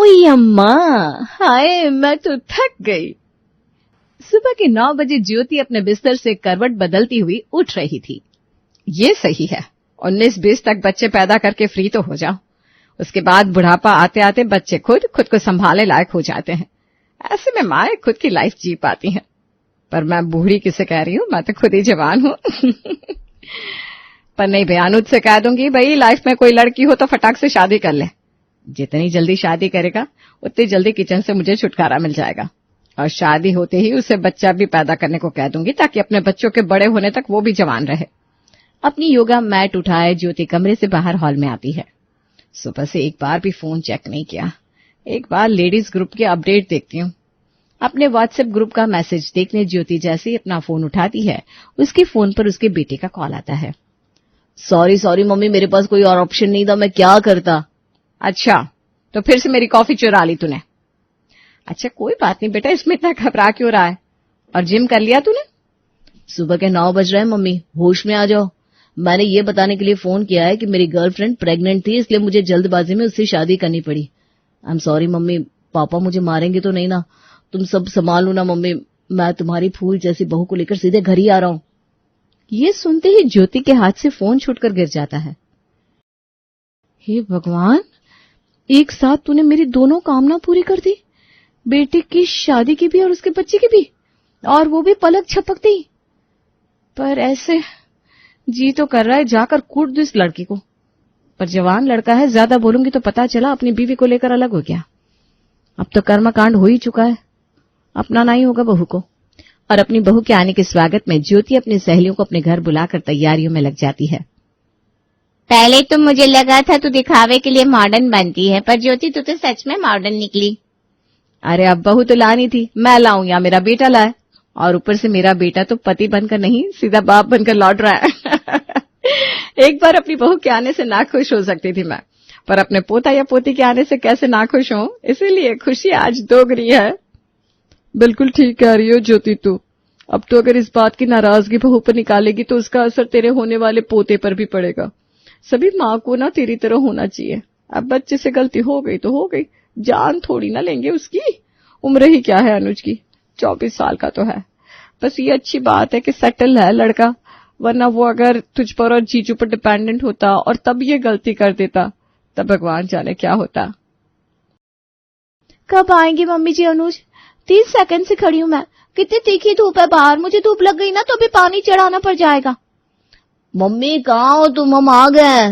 ओए अम्मा, हाय मैं तो थक गई। सुबह के 9 बजे ज्योति अपने बिस्तर से करवट बदलती हुई उठ रही थी। ये सही है, 19-20 तक बच्चे पैदा करके फ्री तो हो जाओ। उसके बाद बुढ़ापा आते आते बच्चे खुद को संभालने लायक हो जाते हैं। ऐसे में माए खुद की लाइफ जी पाती हैं। पर मैं बूढ़ी किसे कह रही हूँ, मैं तो खुद ही जवान हूँ। पर नहीं भैया, अनुज से कह दूंगी भाई लाइफ में कोई लड़की हो तो फटाक से शादी कर ले। जितनी जल्दी शादी करेगा उतनी जल्दी किचन से मुझे छुटकारा मिल जाएगा। और शादी होते ही उसे बच्चा भी पैदा करने को कह दूंगी ताकि अपने बच्चों के बड़े होने तक वो भी जवान रहे। अपनी योगा मैट उठाए ज्योति कमरे से बाहर हॉल में आती है। सुबह से एक बार भी फोन चेक नहीं किया। एक बार लेडीज ग्रुप के अपडेट देखती हूँ। अपने व्हाट्सएप ग्रुप का मैसेज देखने ज्योति जैसे ही अपना फोन उठाती है, उसके फोन पर उसके बेटे का कॉल आता है। सॉरी मम्मी, मेरे पास कोई और ऑप्शन नहीं था, मैं क्या करता। अच्छा, तो फिर से मेरी कॉफी चुरा ली तूने। अच्छा कोई बात नहीं बेटा, इसमें इतना घबरा क्यों रहा है? और जिम कर लिया तूने? सुबह के 9 बज रहे हैं मम्मी, होश में आ जाओ। मैंने ये बताने के लिए फोन किया है कि मेरी गर्लफ्रेंड प्रेग्नेंट थी, इसलिए मुझे जल्दबाजी में उससे शादी करनी पड़ी। आई एम सॉरी मम्मी, पापा मुझे मारेंगे तो नहीं ना? तुम सब संभालो ना मम्मी, मैं तुम्हारी फूल जैसी बहू को लेकर सीधे घर ही आ रहा हूँ। ये सुनते ही ज्योति के हाथ से फोन छूटकर गिर जाता है। हे भगवान, एक साथ तूने मेरी दोनों कामना पूरी कर दी, बेटे की शादी की भी और उसके बच्चे की भी, और वो भी पलक झपकते ही। पर ऐसे जी तो कर रहा है जाकर कूट दो इस लड़की को, पर जवान लड़का है, ज्यादा बोलूंगी तो पता चला अपनी बीवी को लेकर अलग हो गया। अब तो कर्मकांड हो ही चुका है, अपनाना ही होगा बहू को। और अपनी बहू के आने के स्वागत में ज्योति अपनी सहेलियों को अपने घर बुलाकर तैयारियों में लग जाती है। पहले तो मुझे लगा था तू दिखावे के लिए मॉडर्न बनती है, पर ज्योति तू तो सच में मॉडर्न निकली। अरे अब बहू तो लानी थी, मैं लाऊं या मेरा बेटा लाए? और ऊपर से मेरा बेटा तो पति बनकर नहीं, सीधा बाप बनकर लौट रहा है। एक बार अपनी बहू के आने से नाखुश हो सकती थी मैं, पर अपने पोता या पोती के आने से कैसे नाखुश हूं, इसीलिए खुशी आज दोगुनी है। बिल्कुल ठीक कह रही हो ज्योति तू। अब तो अगर इस बात की नाराजगी बहू पर निकालेगी तो उसका असर तेरे होने वाले पोते पर भी पड़ेगा। सभी माँ को ना तेरी तरह होना चाहिए। अब बच्चे से गलती हो गई तो हो गई, जान थोड़ी ना लेंगे उसकी। उम्र ही क्या है अनुज की, 24 साल का तो है। बस ये अच्छी बात है कि सेटल है लड़का, वरना वो अगर तुझ पर और जीजू पर डिपेंडेंट होता और तब ये गलती कर देता, तब भगवान जाने क्या होता। कब आएंगी मम्मी जी अनुज? 30 सेकंड से खड़ी हूं मैं। कितनी तीखी धूप है बाहर, मुझे धूप लग गई ना तो भी पानी चढ़ाना पड़ जाएगा। मम्मी कहाँ हो तुम, हम आ गए।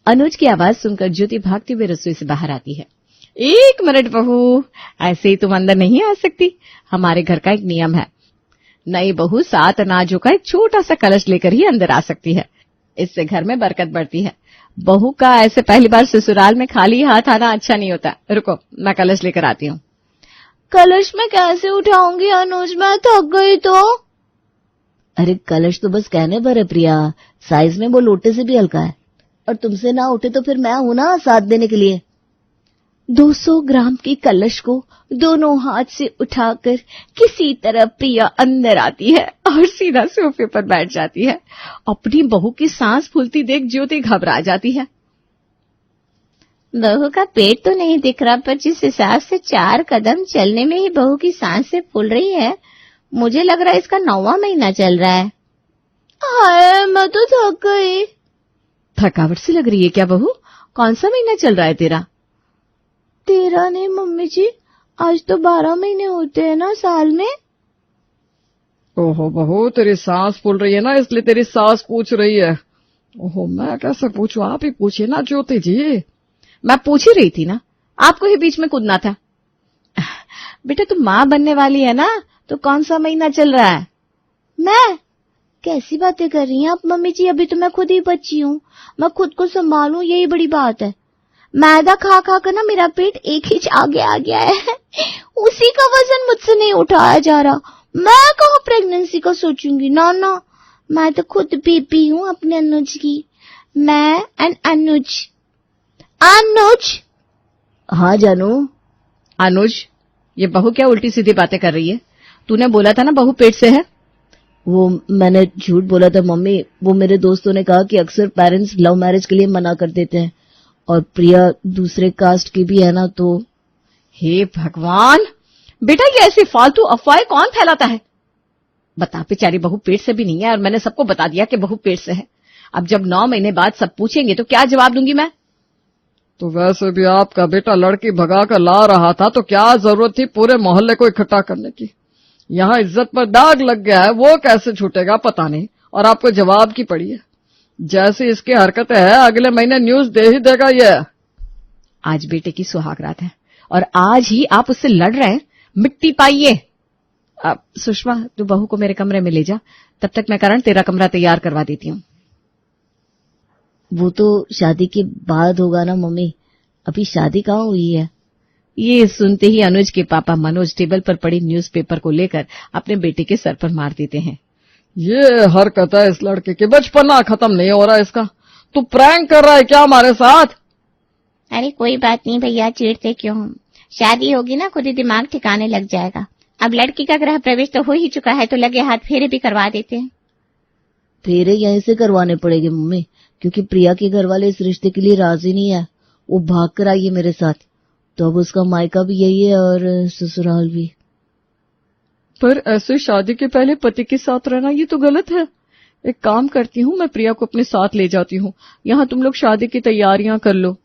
अनुज की आवाज सुनकर ज्योति भागती हुई रसोई से बाहर आती है। 1 मिनट बहू, ऐसे ही तुम अंदर नहीं आ सकती। हमारे घर का एक नियम है, नई बहू 7 अनाजों का एक छोटा सा कलश लेकर ही अंदर आ सकती है। इससे घर में बरकत बढ़ती है। बहू का ऐसे पहली बार ससुराल में खाली हाथ आना अच्छा नहीं होता। रुको, मैं कलश लेकर आती हूँ। कलश में कैसे उठाऊंगी अनुज, मैं थक गई तो। अरे कलश तो बस कहने पर है प्रिया, साइज में वो लोटे से भी हल्का है। और तुमसे ना उठे तो फिर मैं हूं ना साथ देने के लिए। 200 ग्राम की कलश को दोनों हाथ से उठाकर किसी तरह प्रिया अंदर आती है और सीधा सोफे पर बैठ जाती है। अपनी बहू की सांस फूलती देख ज्योति घबरा जाती है। बहू का पेट तो नहीं दिख रहा, पर जिस हिसाब से 4 कदम चलने में ही बहू की सांस से फूल रही है, मुझे लग रहा है इसका 9वां महीना चल रहा है। हाय मैं तो थक गई। थकावट सी लग रही है क्या बहू? कौन सा महीना चल रहा है तेरा? 13 नहीं मम्मी जी, आज तो 12 महीने होते हैं ना साल में। ओहो बहू, तेरी सांस फूल रही है ना, इसलिए तेरी सास पूछ रही है। ओहो मैं कैसे पूछूं, आप ही पूछिए ना ज्योति जी। मैं पूछ ही रही थी ना, आपको ही बीच में कूदना था। बेटा तुम माँ बनने वाली है ना, तो कौन सा महीना चल रहा है? मैं? कैसी बातें कर रही हैं आप मम्मी जी, अभी तो मैं खुद ही बच्ची हूँ, मैं खुद को संभालूं यही बड़ी बात है। मैदा खा खा कर ना मेरा पेट 1 इंच आगे आ गया है। उसी का वजन मुझसे नहीं उठाया जा रहा। मैं कहाँ प्रेगनेंसी का सोचूंगी, ना ना, मैं तो खुद बेबी हूँ अपने अनुज की। मैं एंड अनुज। अनुज? हाँ जानू। अनुज, ये बहू क्या उल्टी सीधी बातें कर रही है? तूने बोला था ना बहू पेट से है। वो मैंने झूठ बोला था मम्मी। वो मेरे दोस्तों ने कहा कि अक्सर पेरेंट्स लव मैरिज के लिए मना कर देते हैं, और प्रिया दूसरे कास्ट की भी है ना, तो हे भगवान, बेटा ये ऐसी फालतू अफवाहें कौन फैलाता है? बता, बेचारी बहू पेट से भी नहीं है और मैंने सबको बता दिया कि बहू पेट से है। अब जब 9 महीने बाद सब पूछेंगे तो क्या जवाब दूंगी मैं? तो वैसे भी आपका बेटा लड़की भगा कर ला रहा था, तो क्या जरूरत थी पूरे मोहल्ले को इकट्ठा करने की? यहाँ इज्जत पर दाग लग गया है, वो कैसे छूटेगा पता नहीं, और आपको जवाब की पड़ी है। जैसी इसकी हरकतें हैं, अगले महीने न्यूज दे ही देगा ये। आज बेटे की सुहागरात है और आज ही आप उससे लड़ रहे हैं। मिट्टी पाइए। अब सुषमा, तू बहू को मेरे कमरे में ले जा, तब तक मैं करण तेरा कमरा तैयार करवा देती हूँ। वो तो शादी के बाद होगा ना मम्मी, अभी शादी कहाँ हुई है? ये सुनते ही अनुज के पापा मनोज टेबल पर पड़ी न्यूज़पेपर को लेकर अपने बेटे के सर पर मार देते हैं। ये हरकत है इस लड़के की, बचपना खत्म नहीं हो रहा इसका। तू प्रैंक कर रहा है क्या हमारे साथ? अरे कोई बात नहीं भैया, चिढ़ते क्यों हम? शादी होगी ना, खुद ही दिमाग ठिकाने लग जाएगा। अब लड़की का गृह प्रवेश तो हो ही चुका है, तो लगे हाथ फेरे भी करवा देते हैं। फेरे यहीं से करवाने पड़ेंगे मम्मी, क्योंकि प्रिया के घर वाले इस रिश्ते के लिए राजी नहीं है। वो भाग कर आई है मेरे साथ, तो अब उसका मायका भी यही है और ससुराल भी। पर ऐसे शादी के पहले पति के साथ रहना ये तो गलत है। एक काम करती हूँ, मैं प्रिया को अपने साथ ले जाती हूँ। यहाँ तुम लोग शादी की तैयारियां कर लो।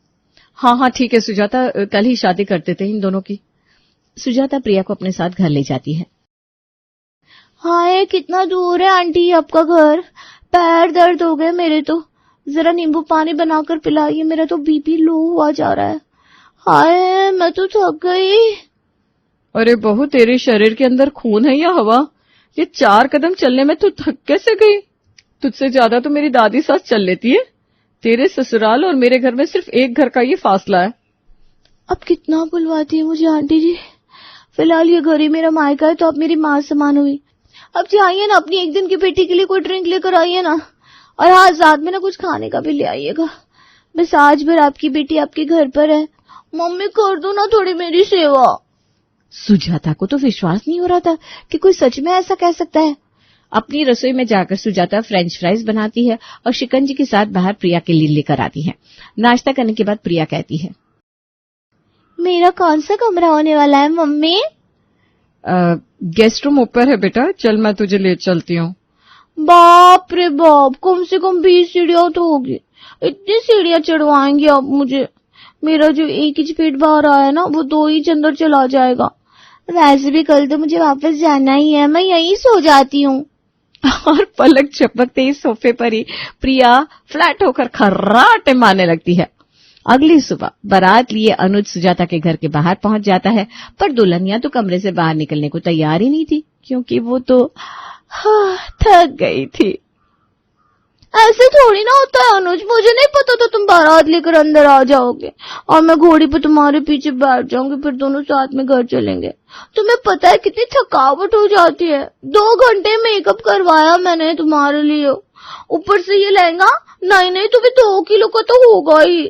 हाँ ठीक है सुजाता, कल ही शादी कर देते हैं इन दोनों की। सुजाता प्रिया को अपने साथ घर ले जाती है। हाय कितना दूर है आंटी आपका घर, पैर दर्द हो गए मेरे तो। जरा नींबू पानी बनाकर पिलाइए, मेरा तो बीपी लो हुआ जा रहा है। हाय मैं तो थक गई। अरे बहू, तेरे शरीर के अंदर खून है या हवा? ये 4 कदम चलने में तू थक कैसे गई? तुझसे ज्यादा तो मेरी दादी सास चल लेती है। तेरे ससुराल और मेरे घर में सिर्फ एक घर का ये फासला है। अब कितना बुलवाती है मुझे आंटी जी। फिलहाल ये घर ही मेरा मायका है, तो अब मेरी माँ समान हुई। अब जाइए ना, अपनी एक दिन की बेटी के लिए कोई ड्रिंक लेकर आइए ना, और हाँ साथ में ना कुछ खाने का भी ले आइएगा। बस आज भर आपकी बेटी आपके घर पर है। मम्मी कर दो ना थोड़ी मेरी सेवा। सुजाता को तो विश्वास नहीं हो रहा था कि कोई सच में ऐसा कह सकता है। अपनी रसोई में जाकर सुजाता फ्रेंच फ्राइज बनाती है और शिकंजी के साथ बाहर प्रिया के लिए लेकर आती है। नाश्ता करने के बाद प्रिया कहती है, मेरा कौन सा कमरा होने वाला है मम्मी? गेस्ट रूम ऊपर है बेटा, चल मैं तुझे ले चलती हूँ। बाप रे बाप, कम से कम 20 सीढ़ियां तो होगी। इतनी सीढ़ियां चढ़वाएंगे आप मुझे? मेरा जो 1 इंच पेट बाहर आया है ना, वो 2 इंच अंदर चला जाएगा। वैसे भी कल तो मुझे वापस जाना ही है, मैं यहीं सो जाती हूँ। और पलक झपकते ही सोफे पर ही प्रिया फ्लैट होकर खर्राटे मारने लगती है। अगली सुबह बारात लिए अनुज सुजाता के घर के बाहर पहुंच जाता है, पर दुल्हनिया तो कमरे से बाहर निकलने को तैयार ही नहीं थी, क्योंकि वो तो थक गई थी। ऐसे थोड़ी ना होता है अनुज, मुझे नहीं पता था तुम बारात लेकर अंदर आ जाओगे और मैं घोड़ी पे तुम्हारे पीछे बैठ जाऊंगी, फिर दोनों साथ में घर चलेंगे। तुम्हें पता है कितनी थकावट हो जाती है। 2 घंटे मेकअप करवाया मैंने तुम्हारे लिए, ऊपर से ये लहंगा। नहीं तो भी 2 किलो का तो होगा ही।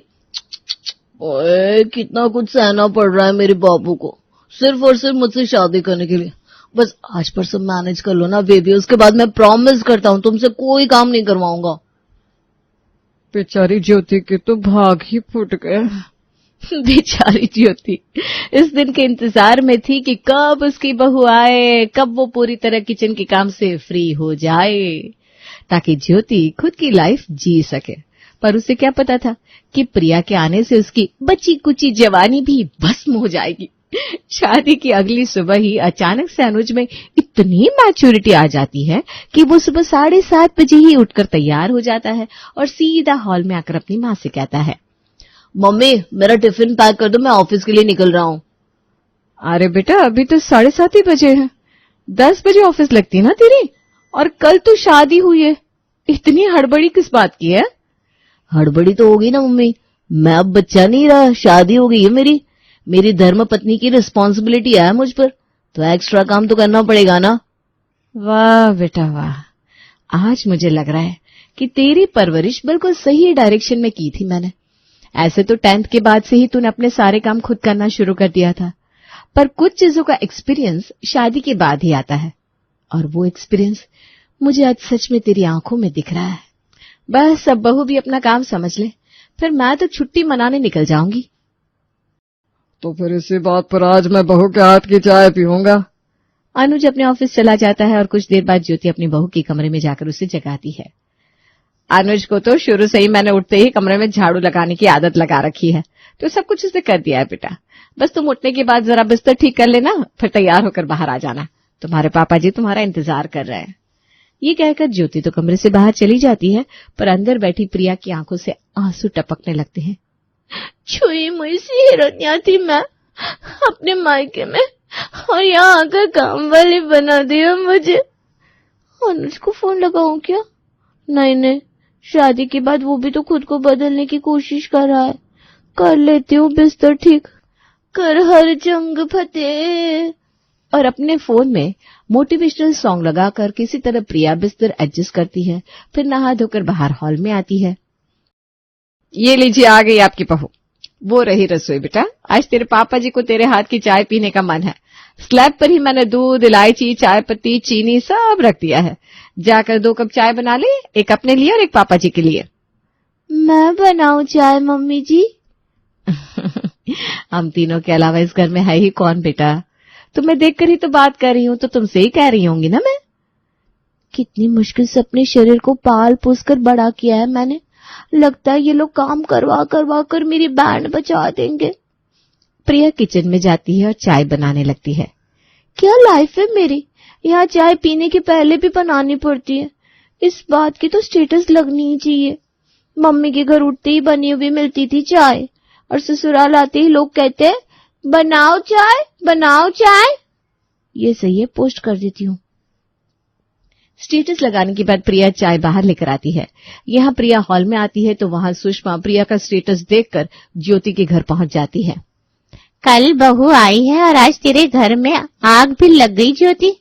ओए, कितना कुछ सहना पड़ रहा है मेरे बाबू को, सिर्फ और सिर्फ मुझसे शादी करने के लिए। बस आज पर सब मैनेज कर लो ना बेबी, उसके बाद मैं प्रॉमिस करता हूँ तुमसे कोई काम नहीं करवाऊंगा। बेचारी ज्योति के तो भाग ही फूट गए। बेचारी ज्योति इस दिन के इंतजार में थी कि कब उसकी बहू आए, कब वो पूरी तरह किचन के काम से फ्री हो जाए, ताकि ज्योति खुद की लाइफ जी सके। पर उसे क्या पता था कि प्रिया के आने से उसकी बची कुची जवानी भी भस्म हो जाएगी। शादी की अगली सुबह ही अचानक से अनुज में इतनी मैच्योरिटी आ जाती है कि वो सुबह 7:30 बजे ही उठकर तैयार हो जाता है और सीधा हॉल में आकर अपनी माँ से कहता है, मम्मी मेरा टिफिन पैक कर दो, मैं ऑफिस के लिए निकल रहा हूँ। अरे बेटा, अभी तो 7:30 ही बजे हैं। 10 बजे ऑफिस लगती ना तेरी, और कल तो शादी हुई है। इतनी हड़बड़ी किस बात की है? हड़बड़ी तो होगी ना मम्मी, मैं अब बच्चा नहीं रहा, शादी हो गई है मेरी धर्म पत्नी की रिस्पॉन्सिबिलिटी है मुझ पर, तो एक्स्ट्रा काम तो करना पड़ेगा ना। वाह बेटा वाह, आज मुझे लग रहा है कि तेरी परवरिश बिल्कुल सही डायरेक्शन में की थी मैंने। ऐसे तो 10th के बाद से ही तूने अपने सारे काम खुद करना शुरू कर दिया था, पर कुछ चीजों का एक्सपीरियंस शादी के बाद ही आता है, और वो एक्सपीरियंस मुझे आज सच में तेरी आंखों में दिख रहा है। बस अब बहू भी अपना काम समझ ले, फिर मैं तो छुट्टी मनाने निकल जाऊंगी। तो फिर इसी बात पर आज मैं बहू के हाथ की चाय पीऊंगा। अनुज अपने ऑफिस चला जाता है और कुछ देर बाद ज्योति अपनी बहू के कमरे में जाकर उसे जगाती है। अनुज को तो शुरू से ही मैंने उठते ही कमरे में झाड़ू लगाने की आदत लगा रखी है, तो सब कुछ उसे कर दिया है बेटा। बस तुम उठने के बाद जरा बिस्तर ठीक कर लेना, फिर तैयार होकर बाहर आ जाना। तुम्हारे पापा जी तुम्हारा इंतजार कर रहे हैं। ये कहकर ज्योति तो कमरे से बाहर चली जाती है, पर अंदर बैठी प्रिया की आंखों से आंसू टपकने लगते हैं। छुई मुई सी हिरनिया थी मैं अपने मायके में, और यहाँ आकर काम वाली बना दिया मुझे। अनुज को फोन लगाऊं क्या? नहीं, शादी के बाद वो भी तो खुद को बदलने की कोशिश कर रहा है। कर लेती हूँ बिस्तर ठीक, कर हर जंग फतेह। और अपने फोन में मोटिवेशनल सॉन्ग लगाकर किसी तरह प्रिया बिस्तर एडजस्ट करती है, फिर नहा धोकर बाहर हॉल में आती है। ये लीजिए आ गई आपकी बहू। वो रही रसोई बेटा, आज तेरे पापा जी को तेरे हाथ की चाय पीने का मन है। स्लैब पर ही मैंने दूध, इलायची, चाय पत्ती, चीनी सब रख दिया है। जाकर 2 कप चाय बना ले, एक अपने लिए और एक पापा जी के लिए। मैं बनाऊं चाय मम्मी जी? हम तीनों के अलावा इस घर में है ही कौन बेटा? तुम्हें देखकर ही तो बात कर रही हूँ, तो तुमसे ही कह रही होंगी ना मैं। कितनी मुश्किल से अपने शरीर को पाल पोस कर बड़ा किया है मैंने। लगता है ये लोग काम करवा करवा कर मेरी बैंड बचा देंगे। प्रिया किचन में जाती है और चाय बनाने लगती है। क्या लाइफ है मेरी, यहाँ चाय पीने के पहले भी बनानी पड़ती है। इस बात की तो स्टेटस लगनी ही चाहिए। मम्मी के घर उठते ही बनी हुई मिलती थी चाय, और ससुराल आते ही लोग कहते हैं बनाओ चाय, बनाओ चाय। ये सही है, पोस्ट कर देती हूँ। स्टेटस लगाने के बाद प्रिया चाय बाहर लेकर आती है। यहाँ प्रिया हॉल में आती है तो वहां सुषमा प्रिया का स्टेटस देखकर ज्योति के घर पहुंच जाती है। कल बहू आई है और आज तेरे घर में आग भी लग गई ज्योति।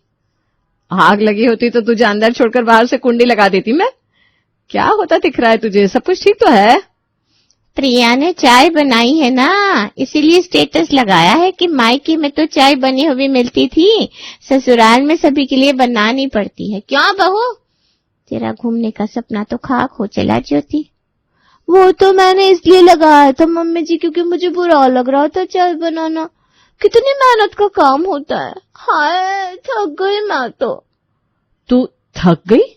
आग लगी होती तो तुझे अंदर छोड़कर बाहर से कुंडी लगा देती मैं। क्या होता दिख रहा है तुझे? सब कुछ ठीक तो है? प्रिया ने चाय बनाई है ना, इसीलिए स्टेटस लगाया है कि मायके में तो चाय बनी हुई मिलती थी, ससुराल में सभी के लिए बनानी पड़ती है। क्यों बहू, तेरा घूमने का सपना तो खाक हो चला ज्योति। वो तो मैंने इसलिए लगाया था मम्मी जी, क्योंकि मुझे बुरा लग रहा था चाय बनाना। कितनी मेहनत का काम होता है। हाय थक गई मैं तो। तू थक गई?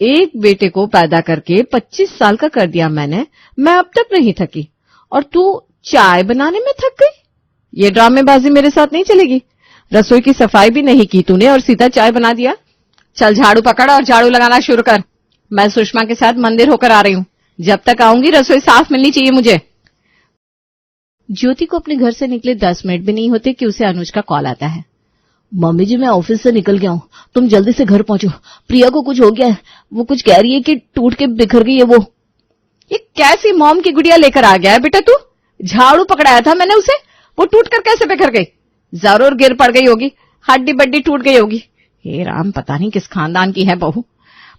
एक बेटे को पैदा करके 25 साल का कर दिया मैंने, मैं अब तक नहीं थकी, और तू चाय बनाने में थक गई? ये ड्रामेबाजी मेरे साथ नहीं चलेगी। रसोई की सफाई भी नहीं की तूने और सीधा चाय बना दिया। चल झाड़ू पकड़ और झाड़ू लगाना शुरू कर। मैं सुषमा के साथ मंदिर होकर आ रही हूँ। जब तक आऊंगी रसोई साफ मिलनी चाहिए मुझे। ज्योति को अपने घर से निकले 10 मिनट भी नहीं होते कि उसे अनुज का कॉल आता है। मम्मी जी मैं ऑफिस से निकल गया हूँ, तुम जल्दी से घर पहुंचो। प्रिया को कुछ हो गया है, वो कुछ कह रही है कि टूट के बिखर गई है वो। ये कैसी मॉम की गुड़िया लेकर आ गया है बेटा तू? झाड़ू पकड़ाया था मैंने उसे, वो टूट कर कैसे बिखर गई? जरूर गिर पड़ गई होगी, हड्डी बड्डी टूट गई होगी। हे राम, पता नहीं किस खानदान की है बहू,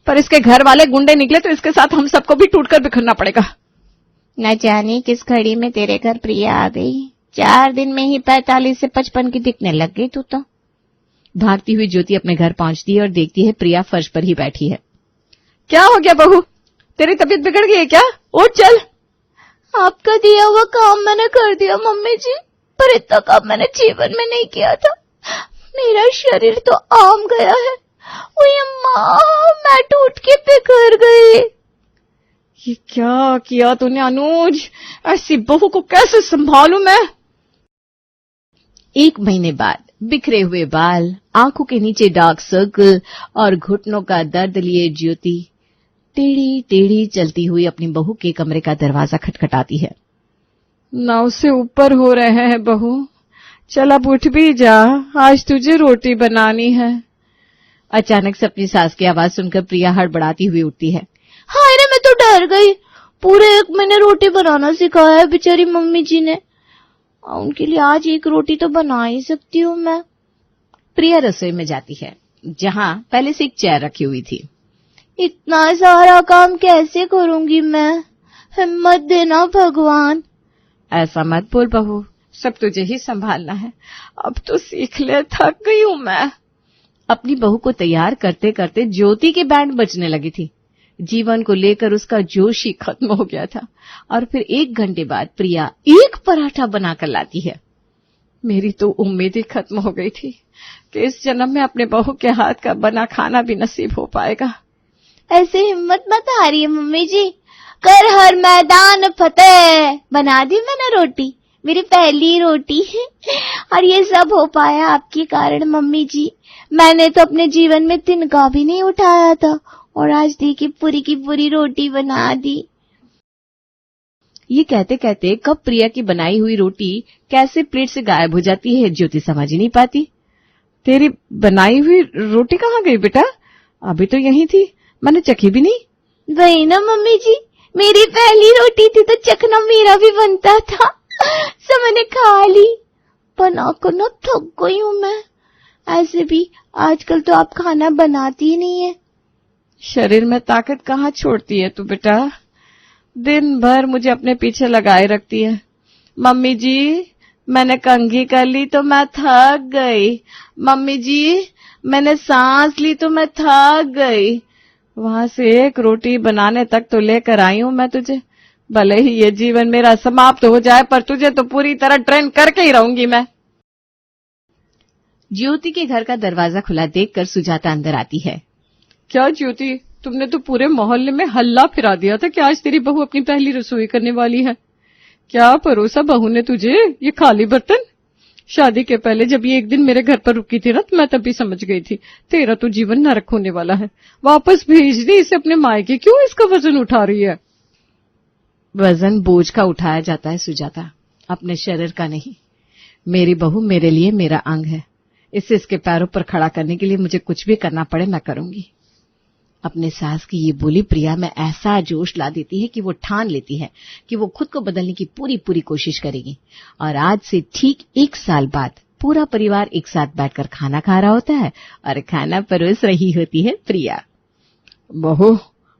पर इसके घर वाले गुंडे निकले तो इसके साथ हम सबको भी टूटकर बिखरना पड़ेगा। न जाने किस घड़ी में तेरे घर प्रिया आ गई। 4 दिन में ही 45 से 55 की दिखने लग गई तू तो। भागती हुई ज्योति अपने घर पहुंचती है और देखती है प्रिया फर्श पर ही बैठी है। क्या हो गया बहू, तेरी तबीयत बिगड़ गई है क्या? उठ चल। आपका दिया हुआ काम मैंने कर दिया मम्मी जी, पर इतना काम मैंने जीवन में नहीं किया था। मेरा शरीर तो आम गया है। ओए अम्मा, मैं टूट के बिखर गई। ये क्या किया तूने अनुज? ऐसी बहू को कैसे संभालूं मैं? 1 महीने बाद बिखरे हुए बाल, आंखों के नीचे डार्क सर्कल और घुटनों का दर्द लिए ज्योति टेढ़ी टेढ़ी चलती हुई अपनी बहू के कमरे का दरवाजा खटखटाती है। 9 से ऊपर हो रहे हैं बहू, चल अब उठ भी जा, आज तुझे रोटी बनानी है। अचानक से अपनी सास की आवाज सुनकर प्रिया हड़बड़ाती हुई उठती है। हाय रे, मैं तो डर गई। पूरे 1 महीने रोटी बनाना सिखाया है बेचारी मम्मी जी ने, उनके लिए आज 1 रोटी तो बना ही सकती हूँ मैं। प्रिया रसोई में जाती है जहां पहले से एक चेयर रखी हुई थी। इतना सारा काम कैसे करूंगी मैं, हिम्मत देना भगवान। ऐसा मत बोल बहू, सब तुझे ही संभालना है, अब तो सीख ले, थक गई हूं मैं। अपनी बहू को तैयार करते करते ज्योति के बैंड बजने लगी थी। जीवन को लेकर उसका जोश ही खत्म हो गया था। और फिर 1 घंटे बाद प्रिया एक पराठा बनाकर लाती है। मेरी तो उम्मीद ही खत्म हो गई थी कि इस जन्म में अपने बहू के हाथ का बना खाना भी नसीब हो पाएगा। ऐसे हिम्मत मत हारिए मम्मी जी, कर हर मैदान फतेह। बना दी मैंने रोटी, मेरी पहली रोटी और ये सब हो पाया आपके कारण मम्मी जी। मैंने तो अपने जीवन में तिनका भी नहीं उठाया था और आज देखिए पूरी की पूरी रोटी बना दी। ये कहते कहते कब प्रिया की बनाई हुई रोटी कैसे प्लेट से गायब हो जाती है ज्योति समझ ही नहीं पाती। तेरी बनाई हुई रोटी कहाँ गई बेटा? अभी तो यहीं थी, मैंने चखी भी नहीं। वही ना मम्मी जी, मेरी पहली रोटी थी तो चखना मेरा भी बनता था। सब मैंने खा ली, बना कर ना थक गई हूं मैं। ऐसे भी आजकल तो आप खाना बनाती ही नहीं है। शरीर में ताकत कहाँ छोड़ती है तू बेटा? दिन भर मुझे अपने पीछे लगाए रखती है। मम्मी जी मैंने कंघी कर ली तो मैं थक गई। मम्मी जी मैंने सांस ली तो मैं थक गई। वहां से एक रोटी बनाने तक तो लेकर आई हूं मैं तुझे। भले ही ये जीवन मेरा समाप्त हो जाए पर तुझे तो पूरी तरह ट्रेन करके ही रहूंगी मैं। ज्योति के घर का दरवाजा खुला देखकर सुजाता अंदर आती है। क्या ज्योति, तुमने तो पूरे मोहल्ले में हल्ला फिरा दिया था कि आज तेरी बहू अपनी पहली रसोई करने वाली है। क्या परोसा बहू ने तुझे ये खाली बर्तन? शादी के पहले जब ये एक दिन मेरे घर पर रुकी थी ना, तो मैं तभी समझ गई थी तेरा तो जीवन नरक होने वाला है। वापस भेज दी इसे अपने मायके। क्यों इसका वजन उठा रही है? वजन बोझ का उठाया जाता है सुजाता, अपने शरीर का नहीं। मेरी बहू मेरे लिए मेरा अंग है। इसे इसके पैरों पर खड़ा करने के लिए मुझे कुछ भी करना पड़े मैं करूंगी। अपने सास की ये बोली प्रिया में ऐसा जोश ला देती है कि वो ठान लेती है कि वो खुद को बदलने की पूरी पूरी कोशिश करेगी। और आज से ठीक 1 साल बाद पूरा परिवार एक साथ बैठकर खाना खा रहा होता है और खाना परोस रही होती है प्रिया। बहू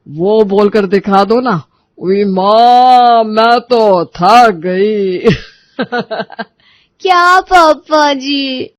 वो बोलकर दिखा दो ना, उई माँ मैं तो थक गई। क्या पापा जी?